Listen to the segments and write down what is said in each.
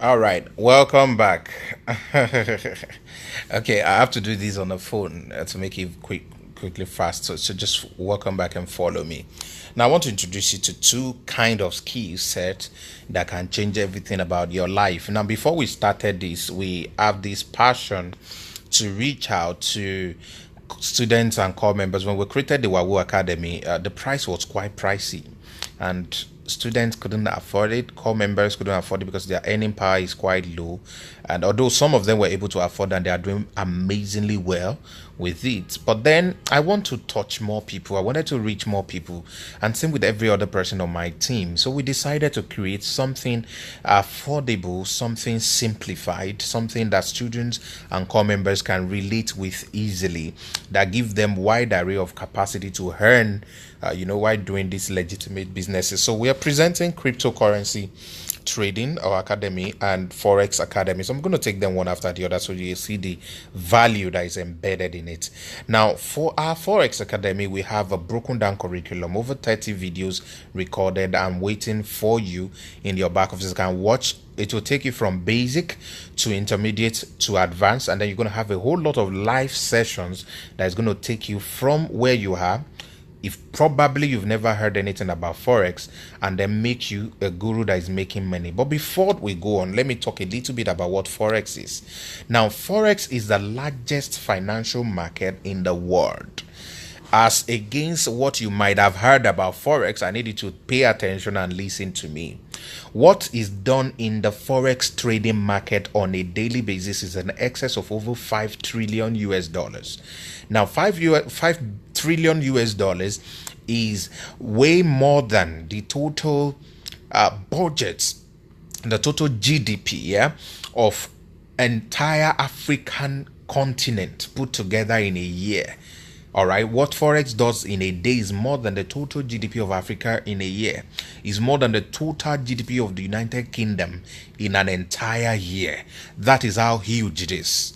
All right, welcome back. Okay, I have to do this on the phone to make it quickly fast. So just welcome back and follow me. Now, I want to introduce you to two kind of skill set that can change everything about your life. Now, before we started this, we have this passion to reach out to students and core members. When we created the Waawu Academy, the price was quite pricey, and students couldn't afford it. Core members couldn't afford it because their earning power is quite low. And although some of them were able to afford, and they are doing amazingly well with it, but then I want to touch more people. I wanted to reach more people, and same with every other person on my team. So we decided to create something affordable, something simplified, something that students and core members can relate with easily, that give them wide array of capacity to earn, while doing these legitimate businesses. So we are presenting cryptocurrency trading, our academy, and forex academy. So I'm going to take them one after the other so you see the value that is embedded in it. Now, for our forex academy, we have a broken down curriculum, over 30 videos recorded and waiting for you in your back office. You can watch. It will take you from basic to intermediate to advanced, and then you're going to have a whole lot of live sessions that is going to take you from where you are, if probably you've never heard anything about forex, and then make you a guru that is making money. But before we go on, let me talk a little bit about what forex is. Now, forex is the largest financial market in the world. As against what you might have heard about forex, I need you to pay attention and listen to me. What is done in the forex trading market on a daily basis is an excess of over 5 trillion US dollars. Now, 5 trillion US dollars is way more than the total budgets, the total GDP, of entire African continent put together in a year. All right, what forex does in a day is more than the total GDP of Africa in a year. Is more than the total GDP of the United Kingdom in an entire year. That is how huge it is.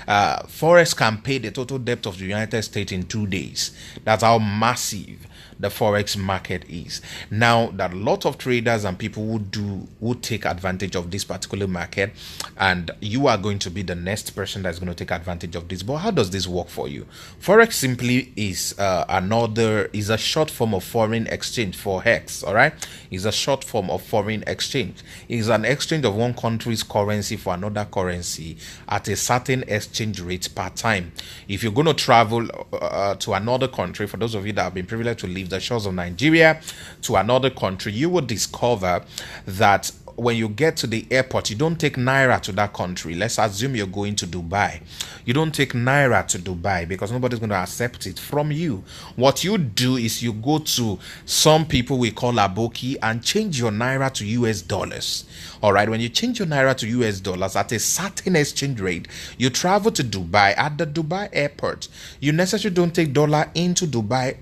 Forex can pay the total debt of the United States in 2 days. That's how massive the forex market is. Now, that a lot of traders and people would take advantage of this particular market, and you are going to be the next person that's going to take advantage of this. But how does this work for you? Forex simply is a short form of foreign exchange, for hex. All right, is a short form of foreign exchange. It is an exchange of one country's currency for another currency at a certain exchange rate per time. If you're going to travel to another country, for those of you that have been privileged to leave the shores of Nigeria to another country, you will discover that when you get to the airport, you don't take naira to that country. Let's assume you're going to Dubai. You don't take naira to Dubai because nobody's going to accept it from you. What you do is you go to some people we call aboki and change your naira to US dollars. All right, when you change your naira to US dollars at a certain exchange rate, you travel to Dubai. At the Dubai airport, you necessarily don't take dollar into Dubai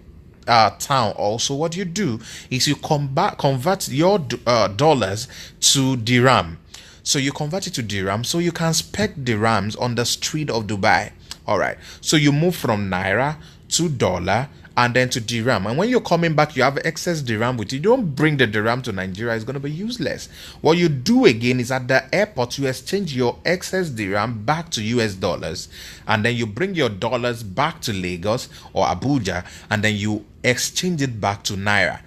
town. Also, what you do is you convert your dollars to dirham. So you convert it to dirham so you can spec dirhams on the street of Dubai. All right, so you move from naira to dollar and then to dirham, and when you're coming back you have excess dirham with you. You don't bring the dirham to Nigeria, it's going to be useless. What you do again is at the airport you exchange your excess dirham back to US dollars, and then you bring your dollars back to Lagos or Abuja, and then you exchange it back to naira.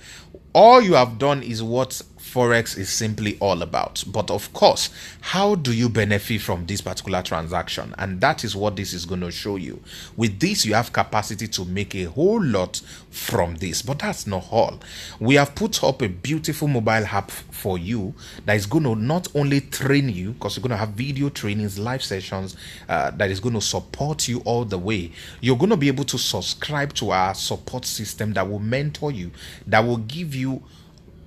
All you have done is what forex is simply all about. But of course, how do you benefit from this particular transaction? And that is what this is going to show you. With this, you have capacity to make a whole lot from this. But that's not all. We have put up a beautiful mobile app for you that is going to not only train you, because you're going to have video trainings, live sessions that is going to support you all the way. You're going to be able to subscribe to our support system that will mentor you, that will give you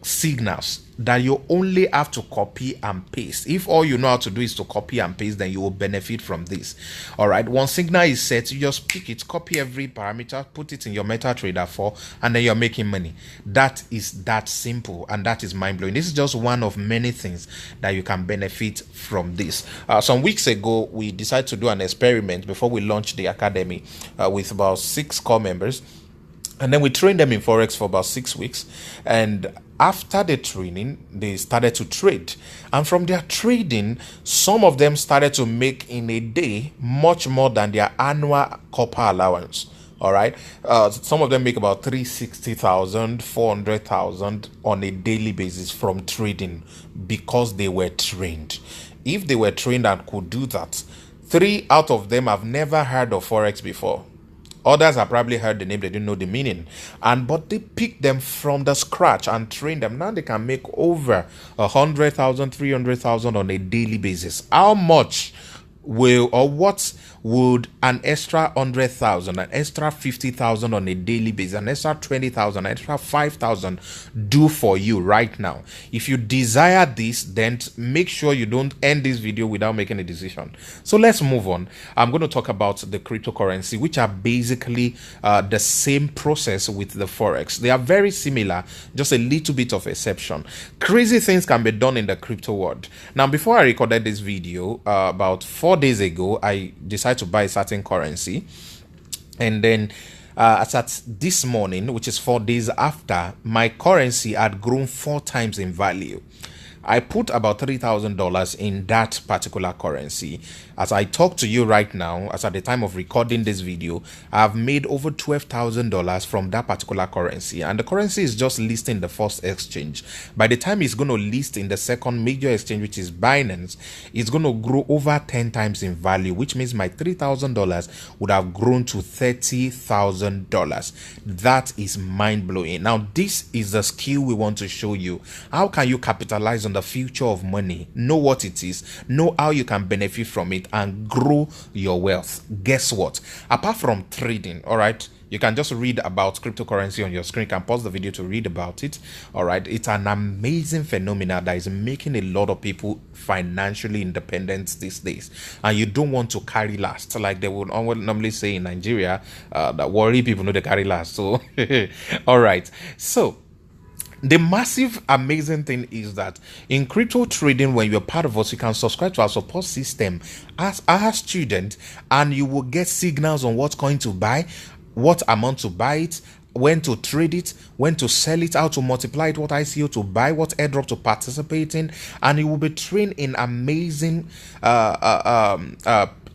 signals that you only have to copy and paste. If all you know how to do is to copy and paste, then you will benefit from this. All right, once signal is set, you just pick it, copy every parameter, put it in your MetaTrader 4, and then you're making money. That is that simple, and that is mind-blowing. This is just one of many things that you can benefit from this. Some weeks ago, we decided to do an experiment before we launched the academy with about 6 core members. And then we trained them in forex for about 6 weeks, and After the training, they started to trade, and from their trading, some of them started to make in a day much more than their annual copper allowance. All right, some of them make about 360,000, 400,000 on a daily basis from trading because they were trained. If they were trained and could do that, three out of them have never heard of forex before. Others have probably heard the name, they didn't know the meaning. But they picked them from the scratch and trained them. Now they can make over 100,000, 300,000 on a daily basis. How much will, or what would an extra 100,000, an extra 50,000 on a daily basis, an extra 20,000, an extra 5,000 do for you right now? If you desire this, then make sure you don't end this video without making a decision. So let's move on. I'm going to talk about the cryptocurrency, which are basically the same process with the forex. They are very similar, just a little bit of exception. Crazy things can be done in the crypto world. Now, before I recorded this video, about 4 days ago, I decided to buy a certain currency, and then as at this morning, which is 4 days after, my currency had grown 4 times in value. I put about $3,000 in that particular currency. As I talk to you right now, as at the time of recording this video, I've made over $12,000 from that particular currency, and the currency is just listing the first exchange. By the time it's going to list in the second major exchange, which is Binance, it's going to grow over 10 times in value, which means my $3,000 would have grown to $30,000. That is mind-blowing. Now, this is the skill we want to show you. How can you capitalize on the future of money? Know what it is, know how you can benefit from it and grow your wealth. Guess what? Apart from trading, all right, you can just read about cryptocurrency on your screen. You can pause the video to read about it. All right, it's an amazing phenomenon that is making a lot of people financially independent these days, and you don't want to carry last, like they would normally say in Nigeria, that worry people know they carry last. So all right, so the massive amazing thing is that in crypto trading, when you're part of us, you can subscribe to our support system as a student, and you will get signals on what coin to buy, what amount to buy it, when to trade it, when to sell it, how to multiply it, what ICO to buy, what airdrop to participate in, and you will be trained in amazing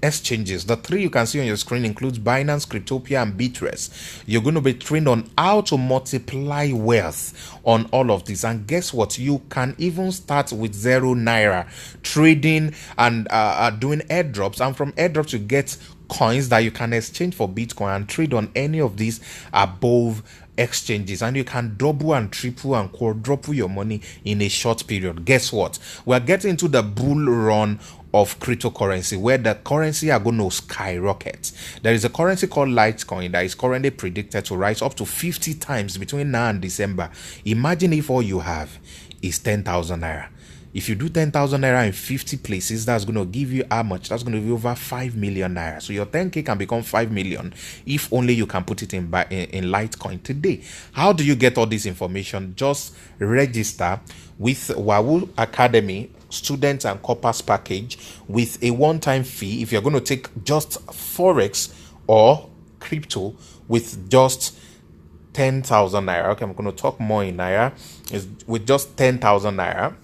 exchanges. The 3 you can see on your screen includes Binance, Cryptopia, and Bitress. You're going to be trained on how to multiply wealth on all of this. And guess what? You can even start with 0 naira trading and doing airdrops, and from airdrops you get coins that you can exchange for Bitcoin and trade on any of these above exchanges, and you can double and triple and quadruple your money in a short period. Guess what? We're getting into the bull run of cryptocurrency, where the currency are going to skyrocket. There is a currency called Litecoin that is currently predicted to rise up to 50 times between now and December. Imagine if all you have is 10,000 naira. If you do 10,000 naira in 50 places, that's going to give you how much? That's going to be over 5 million naira. So your 10k can become 5 million if only you can put it in Litecoin today. How do you get all this information? Just register with Waawu Academy Students and Corpers package with a one-time fee if you're going to take just forex or crypto with just 10,000 naira. Okay, I'm going to talk more in naira. Is with just 10,000 naira.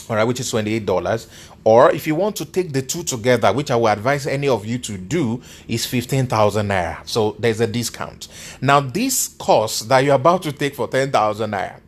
All right, which is $28. Or if you want to take the two together, which I will advise any of you to do, is 15,000 naira. So there's a discount. Now, this course that you're about to take for 10,000 naira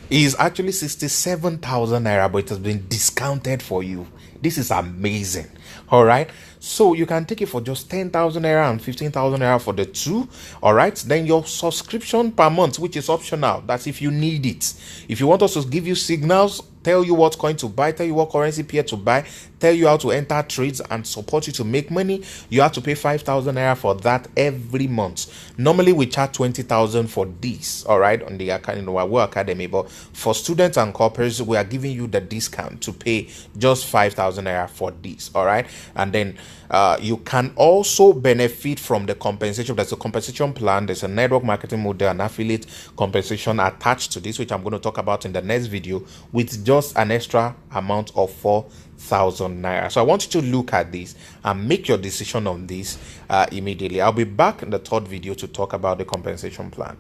is actually 67,000 naira, but it has been discounted for you. This is amazing. All right, so you can take it for just 10,000 naira and 15,000 naira for the two. All right, then your subscription per month, which is optional, that's if you need it. If you want us to give you signals, tell you what coin to buy, tell you what currency pair to buy, tell you how to enter trades and support you to make money, you have to pay 5,000 naira for that every month. Normally we charge 20,000 for this, all right, on the Waawu Academy, but for students and corporates, we are giving you the discount to pay just 5,000 naira for this. All right, and then you can also benefit from the compensation. There's a compensation plan, there's a network marketing model, and affiliate compensation attached to this, which I'm going to talk about in the next video, with just an extra amount of 4,000 naira. So I want you to look at this and make your decision on this immediately. I'll be back in the third video to talk about the compensation plan.